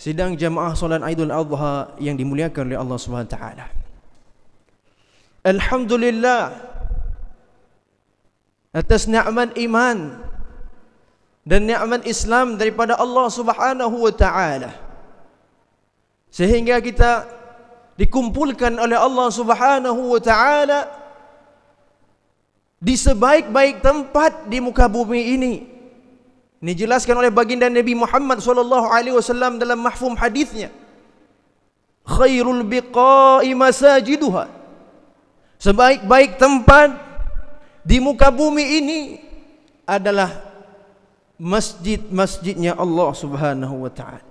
sidang jamaah solat Aidul Adha yang dimuliakan oleh Allah Subhanahu wa taala. Alhamdulillah atas nikmat iman dan nikmat Islam daripada Allah Subhanahu wa taala, sehingga kita dikumpulkan oleh Allah Subhanahu wa taala di sebaik-baik tempat di muka bumi ini. Ini dijelaskan oleh baginda Nabi Muhammad SAW dalam mahfum hadisnya, khairul biqa'i masajiduha, sebaik-baik tempat di muka bumi ini adalah masjid-masjidnya Allah Subhanahu wa taala,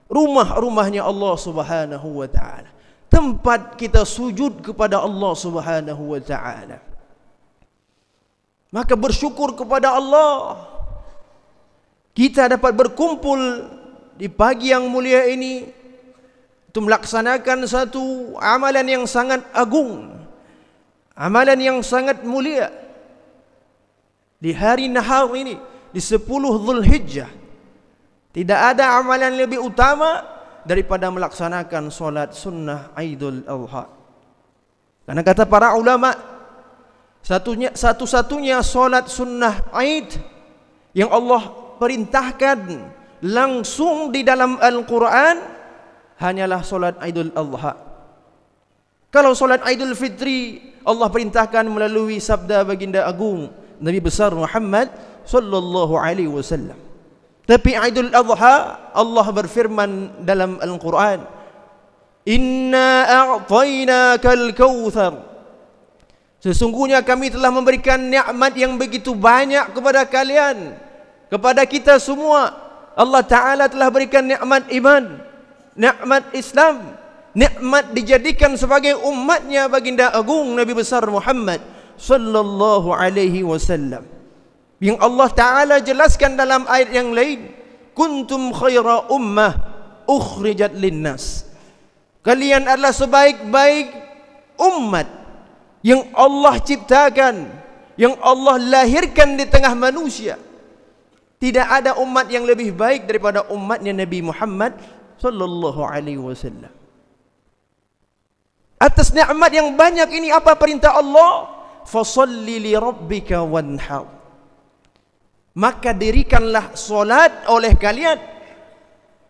rumah-rumahnya Allah Subhanahu wa taala, tempat kita sujud kepada Allah Subhanahu wa taala. Maka bersyukur kepada Allah, kita dapat berkumpul di pagi yang mulia ini untuk melaksanakan satu amalan yang sangat agung, amalan yang sangat mulia di hari nahar ini, di 10 Zulhijjah. Tidak ada amalan lebih utama daripada melaksanakan solat sunnah Aidul Adha. Karena kata para ulama, satu-satunya solat sunnah Aid yang Allah perintahkan langsung di dalam Al-Quran hanyalah solat Aidul Adha. Kalau solat Aidul Fitri Allah perintahkan melalui sabda baginda agung Nabi besar Muhammad sallallahu alaihi wasallam. Tapi Aidul Adha Allah berfirman dalam Al-Quran, Inna a'tainakal kautsar, sesungguhnya kami telah memberikan nikmat yang begitu banyak kepada kalian, kepada kita semua. Allah Ta'ala telah berikan nikmat iman, nikmat Islam, nikmat dijadikan sebagai umatnya baginda agung Nabi besar Muhammad sallallahu alaihi wasallam, yang Allah Ta'ala jelaskan dalam ayat yang lain, kuntum khaira ummah ukhrijat linnas, kalian adalah sebaik-baik umat yang Allah ciptakan, yang Allah lahirkan di tengah manusia. Tidak ada umat yang lebih baik daripada umatnya Nabi Muhammad sallallahu alaihi wasallam. Atas nikmat yang banyak ini apa perintah Allah? Fasholli li rabbika wanhar, maka dirikanlah solat oleh kalian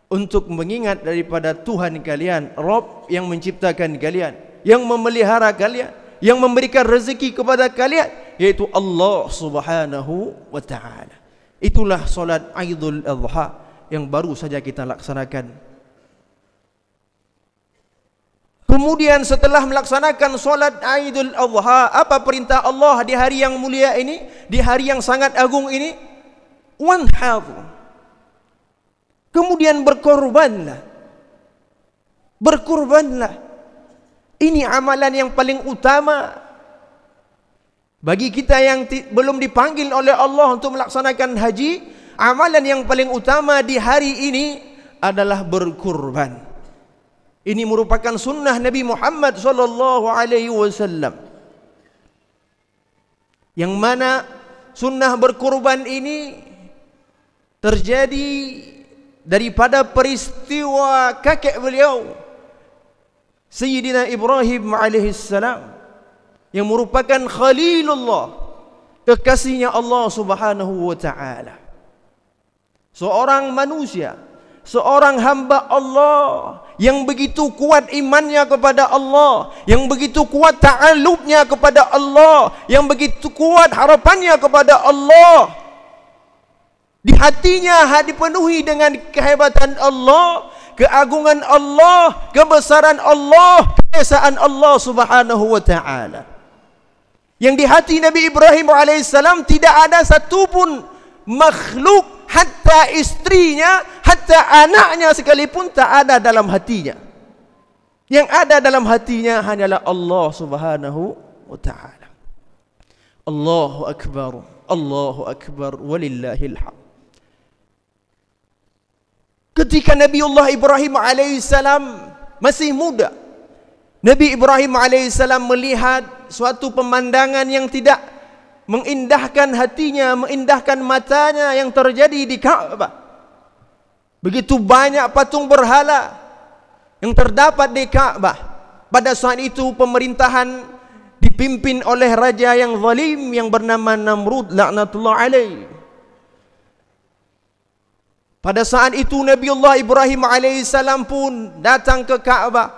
untuk mengingat daripada Tuhan kalian, Rabb yang menciptakan kalian, yang memelihara kalian, yang memberikan rezeki kepada kalian, yaitu Allah Subhanahu wa taala. Itulah solat Aidul Adha yang baru saja kita laksanakan. Kemudian setelah melaksanakan solat Aidul Adha, apa perintah Allah di hari yang mulia ini, di hari yang sangat agung ini? Wanhar, kemudian berkorbanlah. Berkorbanlah. Ini amalan yang paling utama bagi kita yang belum dipanggil oleh Allah untuk melaksanakan haji. Amalan yang paling utama di hari ini adalah berkurban. Ini merupakan sunnah Nabi Muhammad sallallahu alaihi wasallam, yang mana sunnah berkurban ini terjadi daripada peristiwa kakek beliau Sayyidina Ibrahim alaihissalam, yang merupakan Khalilullah, kekasihnya Allah Subhanahu wa taala. Seorang manusia, seorang hamba Allah yang begitu kuat imannya kepada Allah, yang begitu kuat ta'alluqnya kepada Allah, yang begitu kuat harapannya kepada Allah. Di hatinya dipenuhi dengan kehebatan Allah, keagungan Allah, kebesaran Allah, keesaan Allah Subhanahu wa taala. Yang di hati Nabi Ibrahim alaihissalam tidak ada satupun makhluk, hatta istrinya, hatta anaknya sekalipun tak ada dalam hatinya. Yang ada dalam hatinya hanyalah Allah Subhanahu wa taala. Allahu akbar, walillahil hamd. Ketika Nabiullah Ibrahim alaihissalam masih muda, Nabi Ibrahim alaihissalam melihat suatu pemandangan yang tidak mengindahkan hatinya, mengindahkan matanya yang terjadi di Ka'bah. Begitu banyak patung berhala yang terdapat di Ka'bah. Pada saat itu pemerintahan dipimpin oleh raja yang zalim yang bernama Namrud laknatullah alaih. Pada saat itu Nabiullah Ibrahim alaihissalam pun datang ke Ka'bah.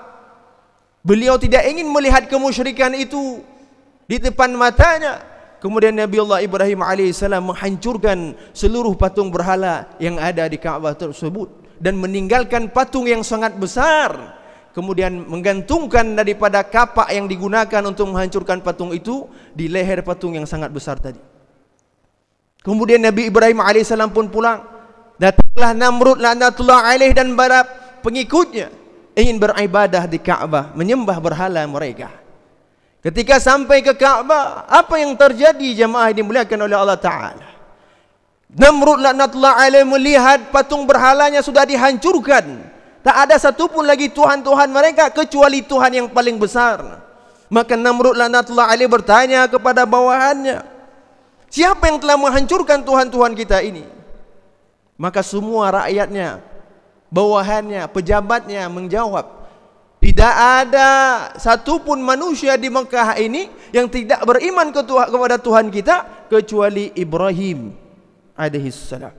Beliau tidak ingin melihat kemusyrikan itu di depan matanya. Kemudian Nabiullah Ibrahim alaihissalam menghancurkan seluruh patung berhala yang ada di Ka'bah tersebut dan meninggalkan patung yang sangat besar. Kemudian menggantungkan daripada kapak yang digunakan untuk menghancurkan patung itu di leher patung yang sangat besar tadi. Kemudian Nabi Ibrahim alaihissalam pun pulang. Datanglah Namrud laknatullah alaih dan para pengikutnya ingin beribadah di Ka'bah, menyembah berhala mereka. Ketika sampai ke Ka'bah, apa yang terjadi jemaah yang dimuliakan oleh Allah Ta'ala? Namrud laknatullah alaih melihat patung berhalanya sudah dihancurkan. Tak ada satupun lagi Tuhan-Tuhan mereka kecuali Tuhan yang paling besar. Maka Namrud laknatullah alaih bertanya kepada bawahannya, siapa yang telah menghancurkan Tuhan-Tuhan kita ini? Maka semua rakyatnya, bawahannya, pejabatnya menjawab, tidak ada satupun manusia di Mekah ini yang tidak beriman kepada Tuhan kita kecuali Ibrahim alaihissalam.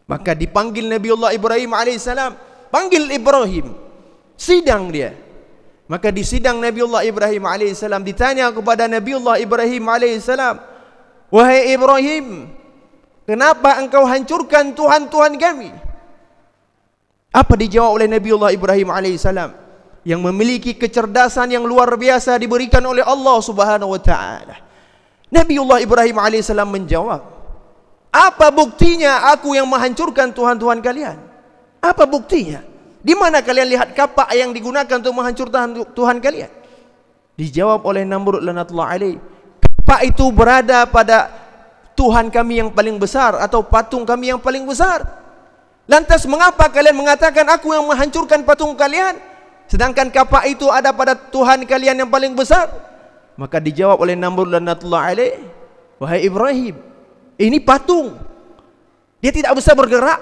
Maka dipanggil Nabiullah Ibrahim alaihissalam, panggil Ibrahim, sidang dia. Maka di sidang Nabiullah Ibrahim alaihissalam ditanya kepada Nabiullah Ibrahim alaihissalam, wahai Ibrahim, kenapa engkau hancurkan Tuhan-Tuhan kami? Apa dijawab oleh Nabiullah Ibrahim alaihissalam yang memiliki kecerdasan yang luar biasa diberikan oleh Allah Subhanahu wa taala? Nabiullah Ibrahim alaihissalam menjawab, apa buktinya aku yang menghancurkan Tuhan-Tuhan kalian? Apa buktinya? Di mana kalian lihat kapak yang digunakan untuk menghancurkan Tuhan kalian? Dijawab oleh Namrud laknatullah alaih, kapak itu berada pada Tuhan kami yang paling besar atau patung kami yang paling besar. Lantas mengapa kalian mengatakan aku yang menghancurkan patung kalian, sedangkan kapak itu ada pada Tuhan kalian yang paling besar? Maka dijawab oleh Namrud laknatullah alaih, wahai Ibrahim, ini patung, dia tidak bisa bergerak,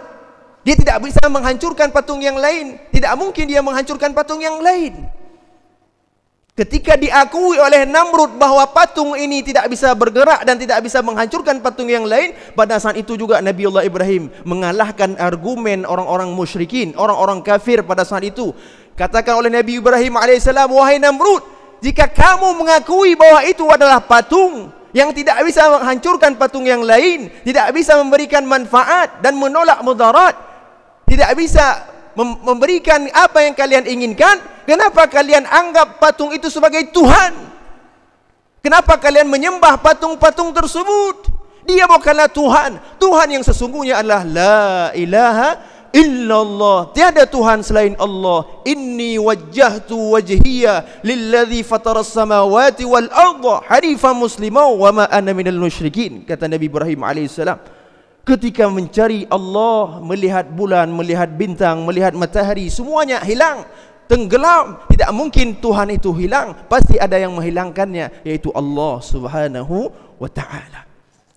dia tidak bisa menghancurkan patung yang lain. Tidak mungkin dia menghancurkan patung yang lain. Ketika diakui oleh Namrud bahwa patung ini tidak bisa bergerak dan tidak bisa menghancurkan patung yang lain, pada saat itu juga Nabiullah Ibrahim mengalahkan argumen orang-orang musyrikin, orang-orang kafir pada saat itu. Katakan oleh Nabi Ibrahim alaihissalam, wahai Namrud, jika kamu mengakui bahwa itu adalah patung yang tidak bisa menghancurkan patung yang lain, tidak bisa memberikan manfaat dan menolak mudarat, tidak bisa memberikan apa yang kalian inginkan, kenapa kalian anggap patung itu sebagai Tuhan? Kenapa kalian menyembah patung-patung tersebut? Dia bukanlah Tuhan. Tuhan yang sesungguhnya adalah la ilaha illallah, tiada Tuhan selain Allah. Inni wajjahtu wajhiya lilladzi fataras samawati wal arda hanifan musliman wa ma ana minal musyrikin, kata Nabi Ibrahim alaihissalam. Ketika mencari Allah, melihat bulan, melihat bintang, melihat matahari, semuanya hilang, tenggelam. Tidak mungkin Tuhan itu hilang, pasti ada yang menghilangkannya, yaitu Allah Subhanahu wa ta'ala.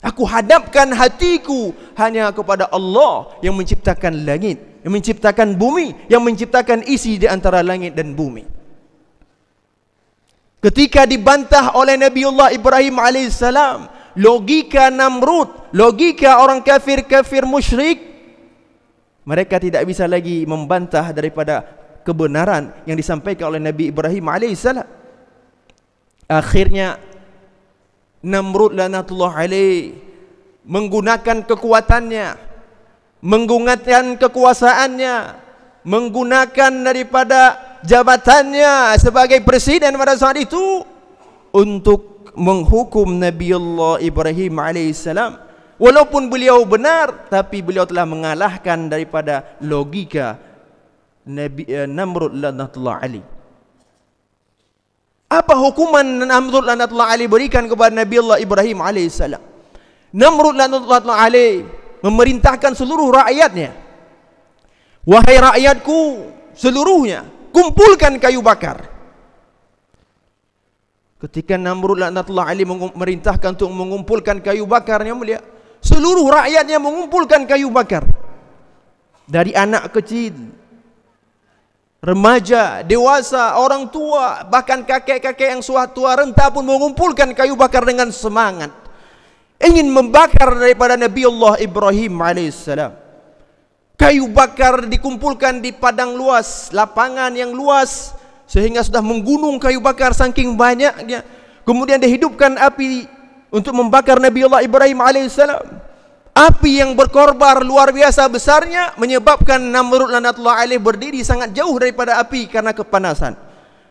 Aku hadapkan hatiku hanya kepada Allah yang menciptakan langit, yang menciptakan bumi, yang menciptakan isi di antara langit dan bumi. Ketika dibantah oleh Nabiullah Ibrahim alaihissalam, logika Namrud, logika orang kafir-kafir musyrik, mereka tidak bisa lagi membantah daripada kebenaran yang disampaikan oleh Nabi Ibrahim alaihissalam. Akhirnya Namrud laknatullah alaih menggunakan kekuatannya, menggunakan kekuasaannya, menggunakan daripada jabatannya sebagai presiden pada saat itu untuk menghukum Nabiullah Ibrahim alaihissalam. Walaupun beliau benar, tapi beliau telah mengalahkan daripada logika Namrud laknatullah alaih. Apa hukuman Namrud laknatullah alaih berikan kepada Nabiullah Ibrahim alaihissalam? Namrud laknatullah alaih memerintahkan seluruh rakyatnya, wahai rakyatku seluruhnya, kumpulkan kayu bakar. Ketika Namrud laknatullah alaih memerintahkan untuk mengumpulkan kayu bakar, yang mulia, seluruh rakyatnya mengumpulkan kayu bakar. Dari anak kecil, remaja, dewasa, orang tua, bahkan kakek-kakek yang sudah tua renta pun mengumpulkan kayu bakar dengan semangat, ingin membakar daripada Nabi Allah Ibrahim alaihissalam. Kayu bakar dikumpulkan di padang luas, lapangan yang luas, sehingga sudah menggunung kayu bakar saking banyaknya. Kemudian dihidupkan api untuk membakar Nabi Allah Ibrahim alaihissalam. Api yang berkorbar luar biasa besarnya menyebabkan Namrud laknatullah alaih berdiri sangat jauh daripada api karena kepanasan.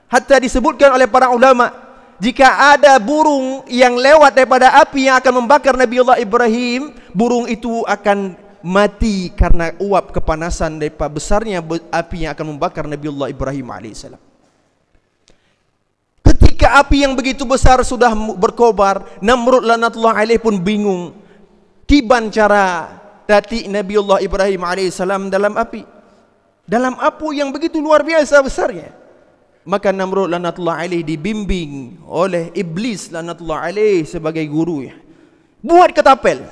Hatta disebutkan oleh para ulama, jika ada burung yang lewat daripada api yang akan membakar Nabi Allah Ibrahim, burung itu akan mati karena uap kepanasan daripada besarnya api yang akan membakar Nabi Allah Ibrahim alaihissalam. Ketika api yang begitu besar sudah berkobar, Namrud laknatullah alaih pun bingung. Tiban cara datik Nabi Allah Ibrahim alaihissalam dalam api, dalam api yang begitu luar biasa besarnya. Maka Namrud laknatullah alaih dibimbing oleh iblis laknatullah alaih sebagai gurunya. Buat ketapel,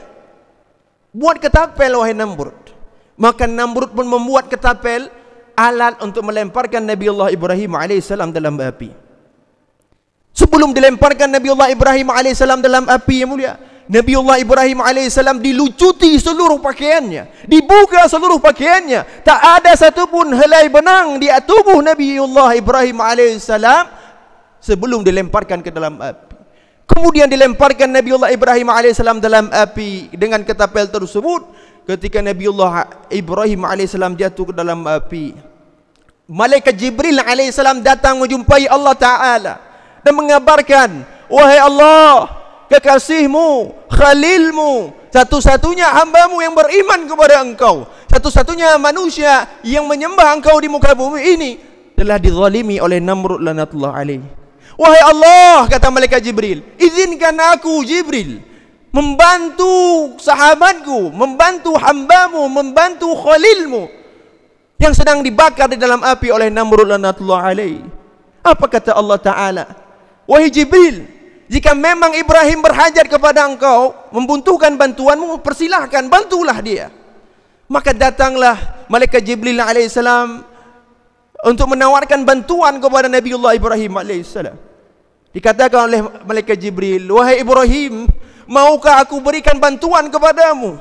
wahai Namrud. Maka Namrud pun membuat ketapel, alat untuk melemparkan Nabi Allah Ibrahim alaihissalam dalam api. Sebelum dilemparkan Nabi Allah Ibrahim alaihissalam dalam api yang mulia, Nabi Allah Ibrahim alaihissalam dilucuti seluruh pakaiannya, dibuka seluruh pakaiannya. Tak ada satupun helai benang di tubuh Nabi Allah Ibrahim alaihissalam sebelum dilemparkan ke dalam api. Kemudian dilemparkan Nabi Allah Ibrahim alaihissalam dalam api dengan ketapel tersebut. Ketika Nabi Allah Ibrahim alaihissalam jatuh ke dalam api, malaikat Jibril alaihissalam datang menjumpai Allah Ta'ala dan mengabarkan, wahai Allah, kekasihmu, khalilmu, satu-satunya hambamu yang beriman kepada engkau, satu-satunya manusia yang menyembah engkau di muka bumi ini, telah dizalimi oleh Namrud laknatullah alaih. Wahai Allah, kata malaikat Jibril, izinkan aku Jibril membantu sahabatku, membantu hambamu, membantu khalilmu yang sedang dibakar di dalam api oleh Namrud laknatullah alaih. Apa kata Allah Ta'ala? Wahai Jibril, jika memang Ibrahim berhajat kepada engkau, membutuhkan bantuanmu, persilahkan, bantulah dia. Maka datanglah malaikat Jibril alaihissalam untuk menawarkan bantuan kepada Nabiullah Ibrahim alaihissalam. Dikatakan oleh malaikat Jibril, wahai Ibrahim, maukah aku berikan bantuan kepadamu?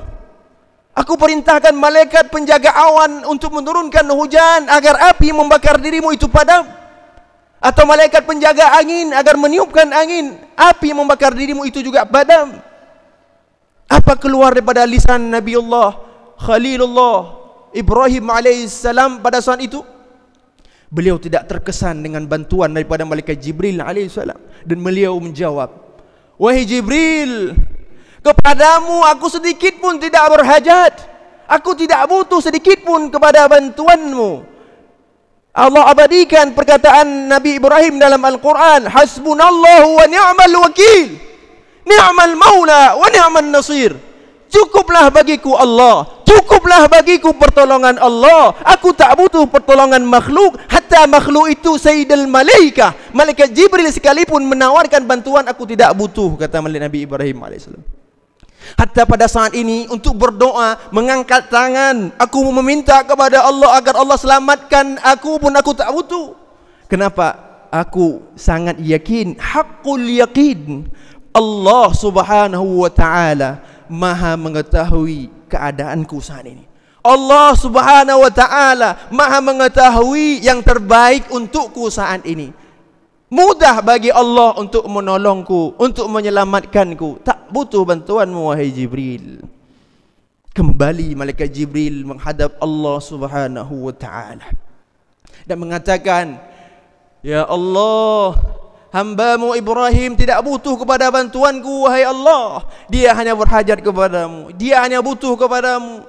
Aku perintahkan malaikat penjaga awan untuk menurunkan hujan agar api membakar dirimu itu padam. Atau malaikat penjaga angin agar meniupkan angin, api yang membakar dirimu itu juga padam. Apa keluar daripada lisan Nabiullah Khalilullah Ibrahim alaihissalam pada saat itu? Beliau tidak terkesan dengan bantuan daripada malaikat Jibril alaihissalam, dan beliau menjawab, wahai Jibril, kepadamu aku sedikit pun tidak berhajat, aku tidak butuh sedikit pun kepada bantuanmu. Allah abadikan perkataan Nabi Ibrahim dalam Al-Quran, hasbunallahu wa ni'mal wakil, ni'mal maula wa ni'mal nasir. Cukuplah bagiku Allah, cukuplah bagiku pertolongan Allah. Aku tak butuh pertolongan makhluk, hatta makhluk itu sayyidul malaikah, malaikat Jibril sekalipun menawarkan bantuan aku tidak butuh, kata Nabi Ibrahim alaihissalam. Hatta pada saat ini untuk berdoa, mengangkat tangan, aku meminta kepada Allah agar Allah selamatkan aku pun aku tak butuh. Kenapa? Aku sangat yakin, haqqul yakin, Allah subhanahu wa ta'ala maha mengetahui keadaanku saat ini. Allah subhanahu wa ta'ala maha mengetahui yang terbaik untukku saat ini. Mudah bagi Allah untuk menolongku, untuk menyelamatkanku. Tak butuh bantuanmu wahai Jibril. Kembali malaikat Jibril menghadap Allah subhanahu wa ta'ala dan mengatakan, ya Allah, hambamu Ibrahim tidak butuh kepada bantuanku wahai Allah. Dia hanya berhajat kepadamu, dia hanya butuh kepadamu.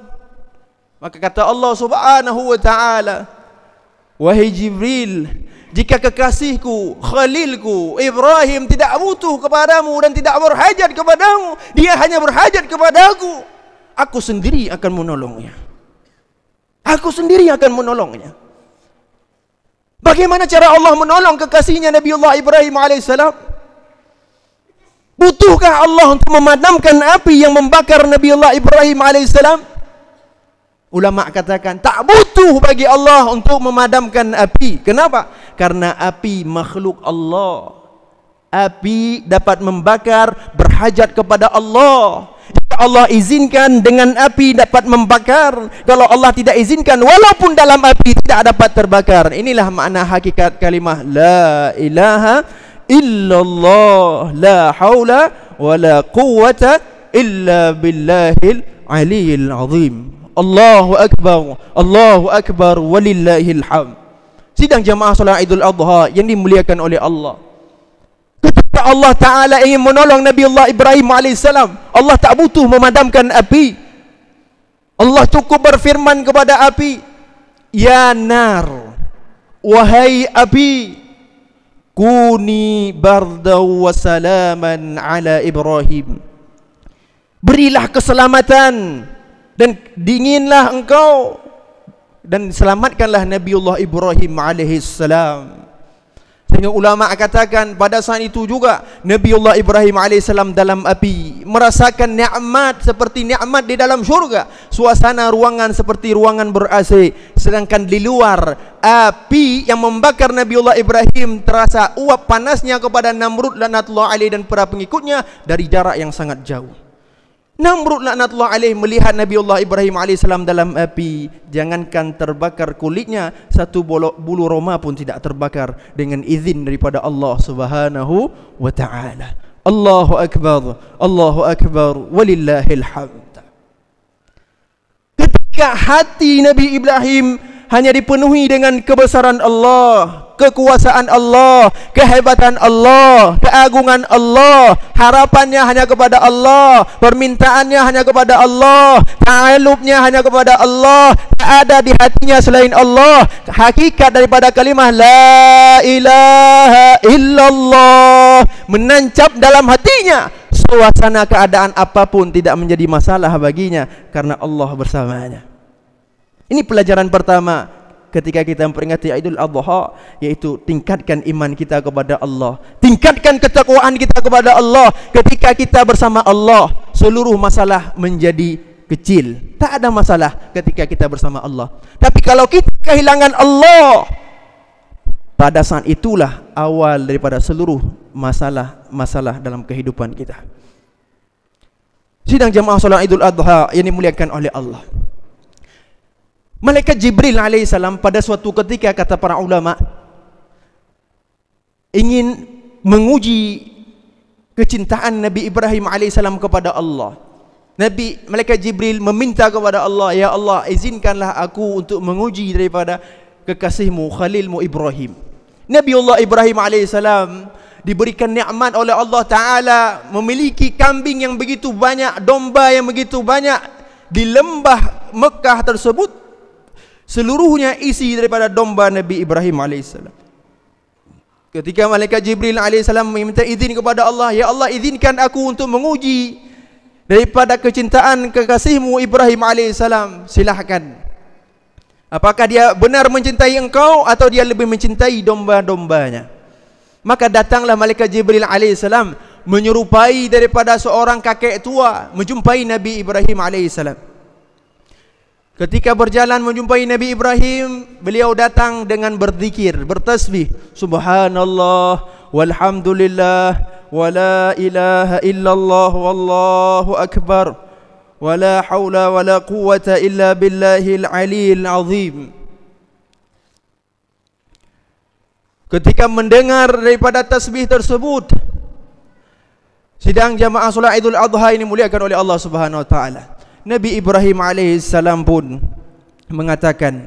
Maka kata Allah subhanahu wa ta'ala, wahai Jibril, jika kekasihku, khalilku Ibrahim tidak butuh kepadamu dan tidak berhajat kepadamu, dia hanya berhajat kepadaku, aku sendiri akan menolongnya. Aku sendiri akan menolongnya. Bagaimana cara Allah menolong kekasihnya Nabiullah Ibrahim alaihissalam? Butuhkah Allah untuk memadamkan api yang membakar Nabiullah Ibrahim alaihissalam? Ulama katakan tak butuh bagi Allah untuk memadamkan api. Kenapa? Karena api makhluk Allah. Api dapat membakar, berhajat kepada Allah. Jika Allah izinkan, dengan api dapat membakar. Kalau Allah tidak izinkan, walaupun dalam api tidak dapat terbakar. Inilah makna hakikat kalimah la ilaha illallah, la haula wala quwwata illa billahil aliyil azim. Allahu akbar walillahil hamd. Sidang jamaah salat Idul Adha yang dimuliakan oleh Allah, ketika Allah Ta'ala ingin menolong Nabi Allah Ibrahim AS, Allah tak butuh memadamkan api. Allah cukup berfirman kepada api, ya nar, wahai api, kuni bardaw wa salaman ala Ibrahim. Berilah keselamatan dan dinginlah engkau, dan selamatkanlah Nabiullah Ibrahim alaihissalam. Sehingga ulama katakan pada saat itu juga Nabiullah Ibrahim alaihissalam dalam api merasakan nikmat seperti nikmat di dalam syurga. Suasana ruangan seperti ruangan ber-AC, sedangkan di luar api yang membakar Nabiullah Ibrahim terasa uap panasnya kepada Namrud laknatullah alaihi dan para pengikutnya dari jarak yang sangat jauh. Namrud laknatullah alaih melihat Nabiullah Ibrahim alaihissalam dalam api, jangankan terbakar kulitnya, satu bulu roma pun tidak terbakar dengan izin daripada Allah Subhanahu wa taala. Allahu akbar walillahil hamd. Ketika hati Nabi Ibrahim hanya dipenuhi dengan kebesaran Allah, kekuasaan Allah, kehebatan Allah, keagungan Allah, harapannya hanya kepada Allah, permintaannya hanya kepada Allah, ta'alubnya hanya kepada Allah, tak ada di hatinya selain Allah. Hakikat daripada kalimah la ilaha illallah menancap dalam hatinya. Suasana keadaan apapun tidak menjadi masalah baginya karena Allah bersamanya. Ini pelajaran pertama ketika kita memperingati Idul Adha, yaitu tingkatkan iman kita kepada Allah, tingkatkan ketakwaan kita kepada Allah. Ketika kita bersama Allah, seluruh masalah menjadi kecil. Tak ada masalah ketika kita bersama Allah. Tapi kalau kita kehilangan Allah, pada saat itulah awal daripada seluruh masalah dalam kehidupan kita. Sidang jamaah salat Idul Adha yang dimuliakan oleh Allah, Malaikat Jibril alaihissalam pada suatu ketika, kata para ulama, ingin menguji kecintaan Nabi Ibrahim alaihissalam kepada Allah. Malaikat Jibril meminta kepada Allah, ya Allah, izinkanlah aku untuk menguji daripada kekasihmu, Khalilmu Ibrahim. Nabiullah Ibrahim alaihissalam diberikan nikmat oleh Allah Ta'ala, memiliki kambing yang begitu banyak, domba yang begitu banyak. Di lembah Mekah tersebut seluruhnya isi daripada domba Nabi Ibrahim alaihissalam. Ketika Malaikat Jibril alaihissalam meminta izin kepada Allah, ya Allah, izinkan aku untuk menguji daripada kecintaan kekasihmu Ibrahim alaihissalam. Silahkan. Apakah dia benar mencintai engkau atau dia lebih mencintai domba-dombanya? Maka datanglah Malaikat Jibril alaihissalam menyerupai daripada seorang kakek tua menjumpai Nabi Ibrahim alaihissalam. Ketika berjalan menjumpai Nabi Ibrahim, beliau datang dengan berzikir, bertasbih, subhanallah walhamdulillah wala ilaha illallah wallahu akbar wala haula wala quwwata illa billahil aliyil azim. Ketika mendengar daripada tasbih tersebut, sidang jamaah salat Idul Adha ini muliakan oleh Allah Subhanahu wa taala, Nabi Ibrahim alaihissalam pun mengatakan,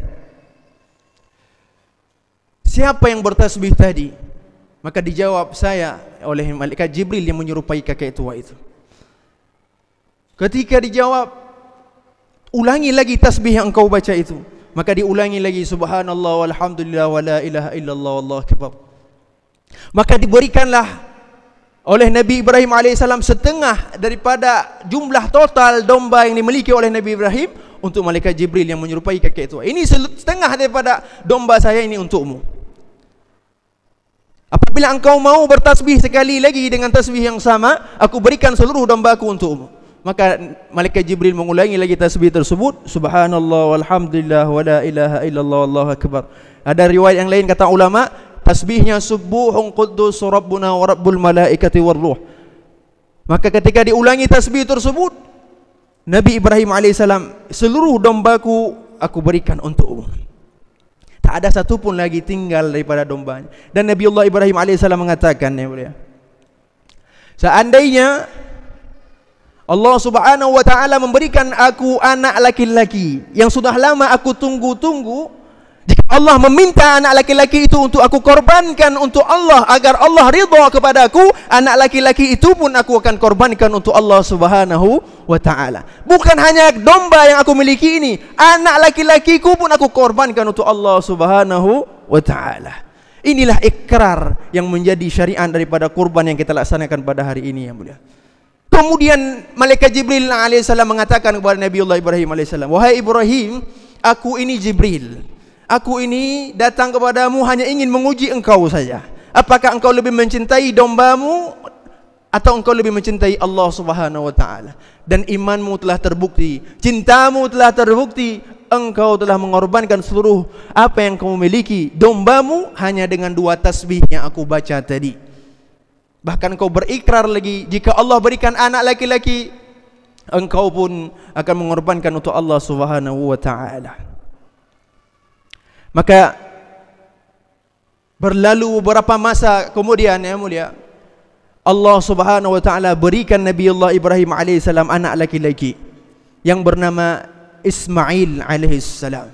siapa yang bertasbih tadi? Maka dijawab, saya, oleh Malaikat Jibril yang menyerupai kakek tua itu. Ketika dijawab, ulangi lagi tasbih yang engkau baca itu. Maka diulangi lagi, subhanallah walhamdulillah wala ilaha illallah wallahu akbar. Maka diberikanlah oleh Nabi Ibrahim alaihissalam setengah daripada jumlah total domba yang dimiliki oleh Nabi Ibrahim untuk Malaikat Jibril yang menyerupai kakek tua. Ini setengah daripada domba saya ini untukmu. Apabila engkau mau bertasbih sekali lagi dengan tasbih yang sama, aku berikan seluruh dombaku untukmu. Maka malaikat Jibril mengulangi lagi tasbih tersebut, subhanallah walhamdulillah wala ilaha illallah wallahu akbar. Ada riwayat yang lain kata ulama, tasbihnya subuhun quddus rabbuna wa rabbul malaikati war ruh. Maka ketika diulangi tasbih tersebut, Nabi Ibrahim alaihissalam, seluruh dombaku aku berikan untukmu. Tak ada satu pun lagi tinggal daripada dombanya. Dan Nabiullah Ibrahim alaihissalam mengatakan, ya mulia, seandainya Allah subhanahu wa ta'ala memberikan aku anak laki-laki yang sudah lama aku tunggu-tunggu, jika Allah meminta anak laki-laki itu untuk aku korbankan untuk Allah agar Allah ridha kepada aku, anak laki-laki itu pun aku akan korbankan untuk Allah subhanahu wa ta'ala. Bukan hanya domba yang aku miliki ini, anak laki-lakiku pun aku korbankan untuk Allah subhanahu wa ta'ala. Inilah ikrar yang menjadi syariat daripada kurban yang kita laksanakan pada hari ini, yang mulia. Kemudian malaikat Jibril alaihissalam mengatakan kepada Nabiullah Ibrahim alaihissalam, wahai Ibrahim, aku ini Jibril, aku ini datang kepadamu hanya ingin menguji engkau saja. Apakah engkau lebih mencintai dombamu atau engkau lebih mencintai Allah subhanahu wa ta'ala? Dan imanmu telah terbukti, cintamu telah terbukti, engkau telah mengorbankan seluruh apa yang kamu miliki, dombamu, hanya dengan 2 tasbih yang aku baca tadi. Bahkan kau berikrar lagi, jika Allah berikan anak laki-laki, engkau pun akan mengorbankan untuk Allah subhanahu wa ta'ala. Maka berlalu beberapa masa kemudian, ya mulia, Allah subhanahu wa ta'ala berikan Nabiullah Ibrahim alaihissalam anak laki-laki yang bernama Ismail alaihissalam.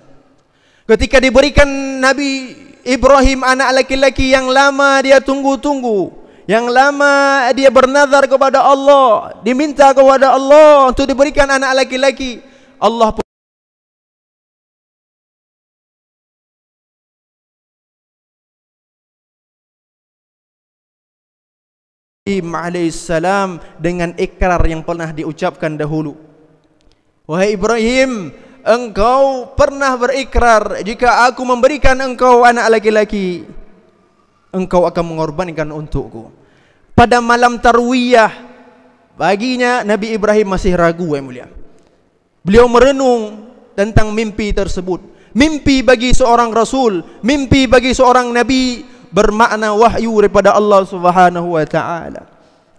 Ketika diberikan Nabi Ibrahim anak laki-laki yang lama dia tunggu-tunggu, yang lama dia bernazar kepada Allah, diminta kepada Allah untuk diberikan anak laki-laki, Allah pun alaihissalam dengan ikrar yang pernah diucapkan dahulu. Wahai Ibrahim, engkau pernah berikrar, jika aku memberikan engkau anak laki-laki, engkau akan mengorbankan untukku. Pada malam tarwiyah, baginya Nabi Ibrahim masih ragu, yang mulia. Beliau merenung tentang mimpi tersebut. Mimpi bagi seorang rasul, mimpi bagi seorang nabi bermakna wahyu daripada Allah subhanahu wa ta'ala.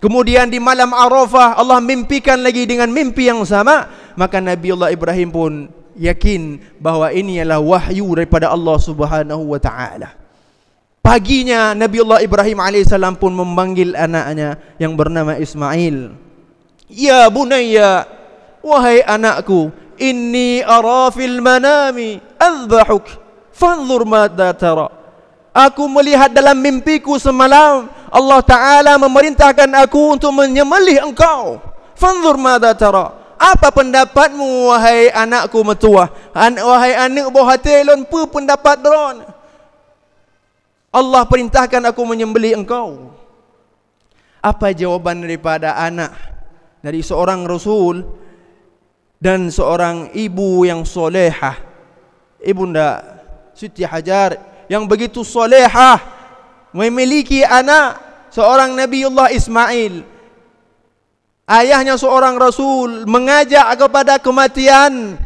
Kemudian di malam Arafah Allah mimpikan lagi dengan mimpi yang sama. Maka Nabiullah Ibrahim pun yakin bahawa ini adalah wahyu daripada Allah subhanahu wa ta'ala. Paginya Nabiullah Ibrahim alaihissalam pun memanggil anaknya yang bernama Ismail. Ya bunayya, wahai anakku, inni ara fil manami azbahuk fanzur madza tara. Aku melihat dalam mimpiku semalam Allah Ta'ala memerintahkan aku untuk menyembelih engkau. Fanzur madza tara. Apa pendapatmu wahai anakku metuah, wahai anak buah hati lon, apa pendapat dron? Allah perintahkan aku menyembelih engkau. Apa jawaban daripada anak dari seorang rasul dan seorang ibu yang solehah, Ibunda Siti Hajar yang begitu solehah, memiliki anak seorang Nabiullah Ismail. Ayahnya seorang rasul, mengajak kepada kematian,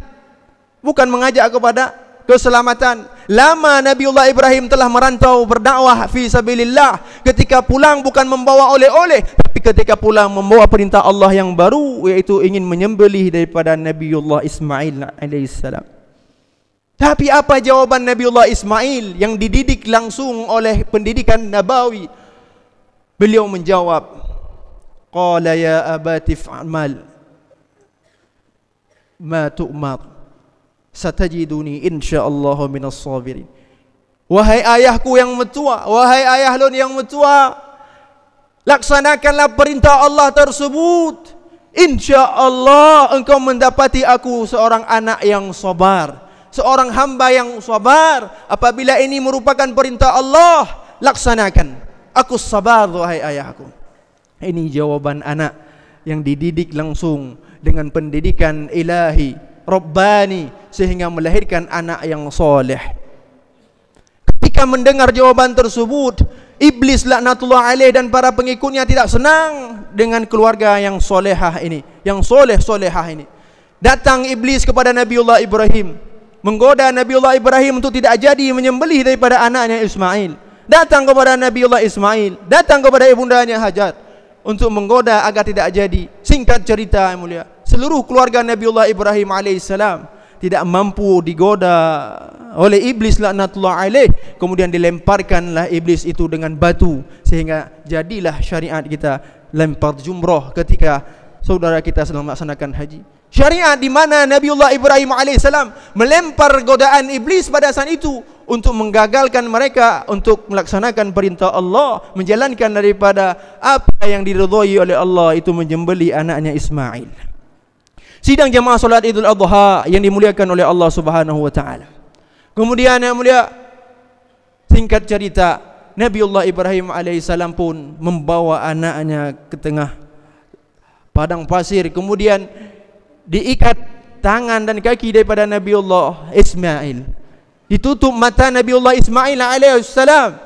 bukan mengajak kepada keselamatan. Lama Nabiullah Ibrahim telah merantau berdakwah fi sabilillah. Ketika pulang bukan membawa oleh-oleh, tapi ketika pulang membawa perintah Allah yang baru, yaitu ingin menyembelih daripada Nabiullah Ismail alaihissalam. Tapi apa jawaban Nabiullah Ismail yang dididik langsung oleh pendidikan Nabawi? Beliau menjawab, qala ya abati fa'mal ma tu'mar satajiduni insyaallah minas sabirin. Wahai ayahku yang metua, wahai ayah lon yang metua, laksanakanlah perintah Allah tersebut. InsyaAllah engkau mendapati aku seorang anak yang sabar, seorang hamba yang sabar. Apabila ini merupakan perintah Allah, laksanakan. Aku sabar wahai ayahku. Ini jawaban anak yang dididik langsung dengan pendidikan ilahi Rabbani, sehingga melahirkan anak yang soleh. Ketika mendengar jawaban tersebut, iblis laknatullah alaih dan para pengikutnya tidak senang dengan keluarga yang solehah ini, yang soleh-solehah ini. Datang iblis kepada Nabiullah Ibrahim, menggoda Nabiullah Ibrahim untuk tidak jadi menyembelih daripada anaknya Ismail. Datang kepada Nabiullah Ismail, datang kepada ibundanya Hajar untuk menggoda agar tidak jadi. Singkat cerita yang mulia, seluruh keluarga Nabiullah Ibrahim alaihissalam tidak mampu digoda oleh iblis laknatullah alaih. Kemudian dilemparkanlah iblis itu dengan batu, sehingga jadilah syariat kita lempar jumrah ketika saudara kita sedang melaksanakan haji. Syariat di mana Nabiullah Ibrahim alaihissalam melempar godaan iblis pada saat itu untuk menggagalkan mereka untuk melaksanakan perintah Allah, menjalankan daripada apa yang diridhai oleh Allah, itu menyembelih anaknya Ismail. Sidang jamaah solat Idul Adha yang dimuliakan oleh Allah Subhanahu wa taala. Kemudian yang mulia, singkat cerita, Nabiullah Ibrahim alaihissalam pun membawa anaknya ke tengah padang pasir, kemudian diikat tangan dan kaki daripada Nabiullah Ismail, ditutup mata Nabiullah Ismail alaihissalam.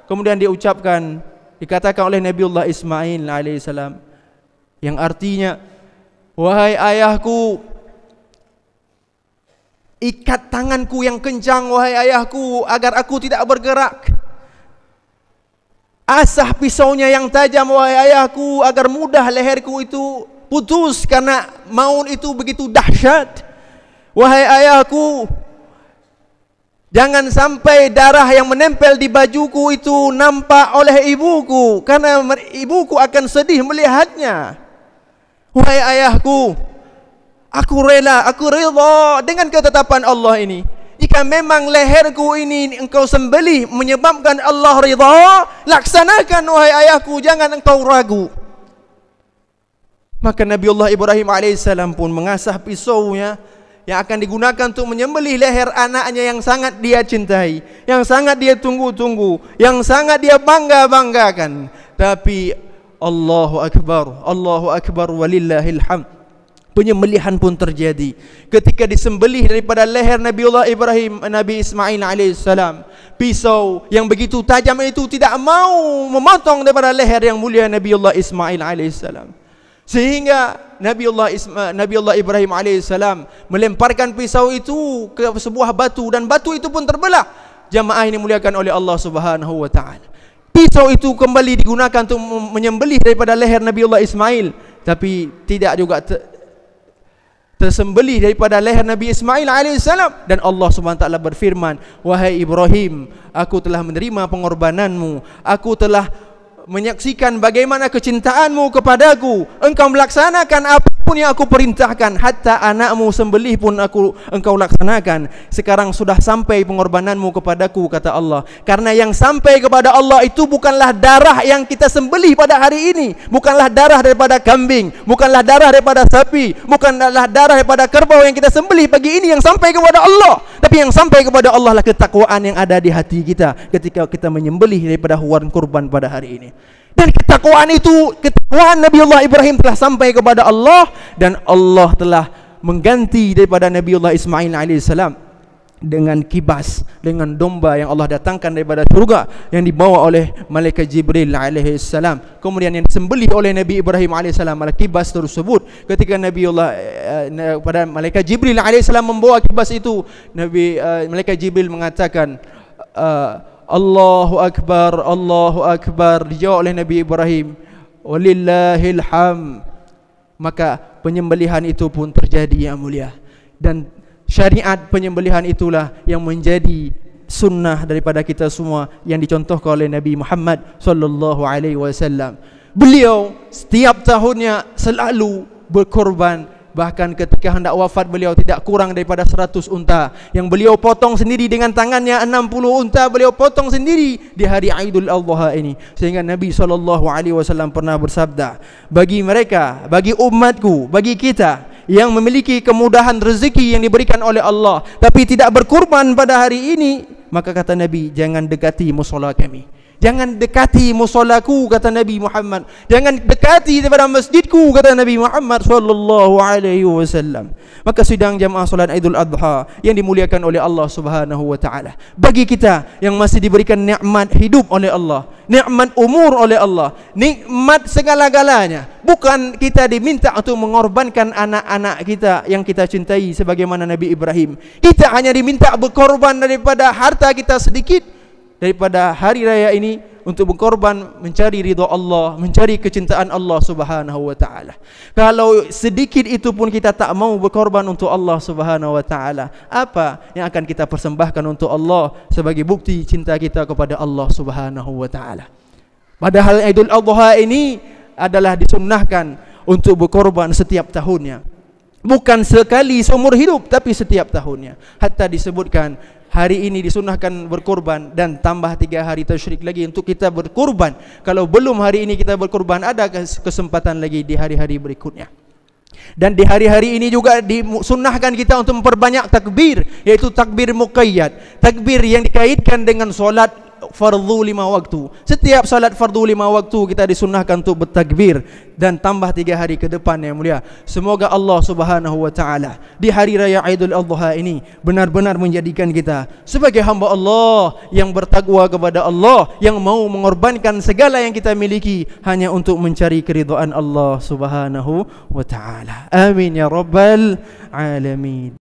Kemudian dikatakan oleh Nabiullah Ismail alaihissalam, yang artinya, wahai ayahku, ikat tanganku yang kencang wahai ayahku agar aku tidak bergerak. Asah pisaunya yang tajam wahai ayahku agar mudah leherku itu putus karena maut itu begitu dahsyat. Wahai ayahku, jangan sampai darah yang menempel di bajuku itu nampak oleh ibuku, karena ibuku akan sedih melihatnya. Wahai ayahku, aku rela, aku ridha dengan ketetapan Allah ini. Jika memang leherku ini engkau sembelih menyebabkan Allah ridha, laksanakan wahai ayahku, jangan engkau ragu. Maka Nabiullah Ibrahim alaihissalam pun mengasah pisaunya yang akan digunakan untuk menyembelih leher anaknya yang sangat dia cintai, yang sangat dia tunggu-tunggu, yang sangat dia bangga-banggakan. Tapi Allahu Akbar walillahil hamd, penyembelihan pun terjadi. Ketika disembelih daripada leher Nabiullah Ibrahim, Nabi Ismail alaihissalam, pisau yang begitu tajam itu tidak mau memotong daripada leher yang mulia Nabiullah Ismail alaihissalam. Sehingga Nabiullah Ibrahim alaihissalam melemparkan pisau itu ke sebuah batu, dan batu itu pun terbelah. Jamaah ini dimuliakan oleh Allah Subhanahu wa taala. Pisau itu kembali digunakan untuk menyembelih daripada leher Nabiullah Ismail, tapi tidak juga tersembelih daripada leher Nabi Ismail alaihissalam. Dan Allah Subhanahu wa taala berfirman, wahai Ibrahim, aku telah menerima pengorbananmu, aku telah menyaksikan bagaimana kecintaanmu kepadaku, engkau melaksanakan apapun yang aku perintahkan, hatta anakmu sembelih pun engkau laksanakan. Sekarang sudah sampai pengorbananmu kepadaku, kata Allah. Karena yang sampai kepada Allah itu bukanlah darah yang kita sembelih pada hari ini, bukanlah darah daripada kambing, bukanlah darah daripada sapi, bukanlah darah daripada kerbau yang kita sembelih pagi ini yang sampai kepada Allah. Tapi yang sampai kepada Allah lah ketakwaan yang ada di hati kita ketika kita menyembelih daripada hewan kurban pada hari ini. Dan ketakwaan itu, ketakwaan Nabiullah Ibrahim telah sampai kepada Allah, dan Allah telah mengganti daripada Nabiullah Ismail alaihissalam dengan kibas, dengan domba yang Allah datangkan daripada surga yang dibawa oleh malaikat Jibril alaihissalam. Kemudian yang disembelih oleh Nabi Ibrahim alaihissalam adalah kibas tersebut. Ketika pada malaikat Jibril alaihissalam membawa kibas itu, malaikat Jibril mengatakan, Allahu Akbar, dijawab oleh Nabi Ibrahim, walillahil hamd. Maka penyembelihan itu pun terjadi yang mulia, dan syariat penyembelihan itulah yang menjadi sunnah daripada kita semua yang dicontohkan oleh Nabi Muhammad sallallahu alaihi wasallam. Beliau setiap tahunnya selalu berkorban. Bahkan ketika hendak wafat beliau tidak kurang daripada 100 unta yang beliau potong sendiri dengan tangannya. 60 unta beliau potong sendiri di hari Idul Adha ini. Sehingga Nabi SAW pernah bersabda, bagi mereka, bagi umatku, bagi kita yang memiliki kemudahan rezeki yang diberikan oleh Allah tapi tidak berkurban pada hari ini, maka kata Nabi, jangan dekati mushola kami, jangan dekati musolaku, kata Nabi Muhammad, jangan dekati daripada masjidku, kata Nabi Muhammad sallallahu alaihi wasallam. Maka sidang jamaah salat Idul Adha yang dimuliakan oleh Allah Subhanahu wa taala, bagi kita yang masih diberikan nikmat hidup oleh Allah, nikmat umur oleh Allah, nikmat segala-galanya, Bukan kita diminta untuk mengorbankan anak-anak kita yang kita cintai sebagaimana Nabi Ibrahim. Kita hanya diminta berkorban daripada harta kita sedikit daripada hari raya ini untuk berkorban mencari ridha Allah, mencari kecintaan Allah Subhanahu wa taala. Kalau sedikit itu pun kita tak mau berkorban untuk Allah Subhanahu wa taala, apa yang akan kita persembahkan untuk Allah sebagai bukti cinta kita kepada Allah Subhanahu wa taala? Padahal Idul Adha ini adalah disunnahkan untuk berkorban setiap tahunnya. Bukan sekali seumur hidup, tapi setiap tahunnya. Hatta disebutkan hari ini disunnahkan berkorban dan tambah 3 hari tasyrik lagi untuk kita berkorban. Kalau belum hari ini kita berkorban, ada kesempatan lagi di hari-hari berikutnya. Dan di hari-hari ini juga disunnahkan kita untuk memperbanyak takbir, yaitu takbir muqayyad, takbir yang dikaitkan dengan solat fardu 5 waktu. Setiap salat fardu 5 waktu kita disunnahkan untuk bertakbir dan tambah 3 hari ke depan yang mulia. Semoga Allah Subhanahu wa taala di hari raya Idul Adha ini benar-benar menjadikan kita sebagai hamba Allah yang bertakwa kepada Allah, yang mau mengorbankan segala yang kita miliki hanya untuk mencari keridhaan Allah Subhanahu wa taala. Amin ya rabbal alamin.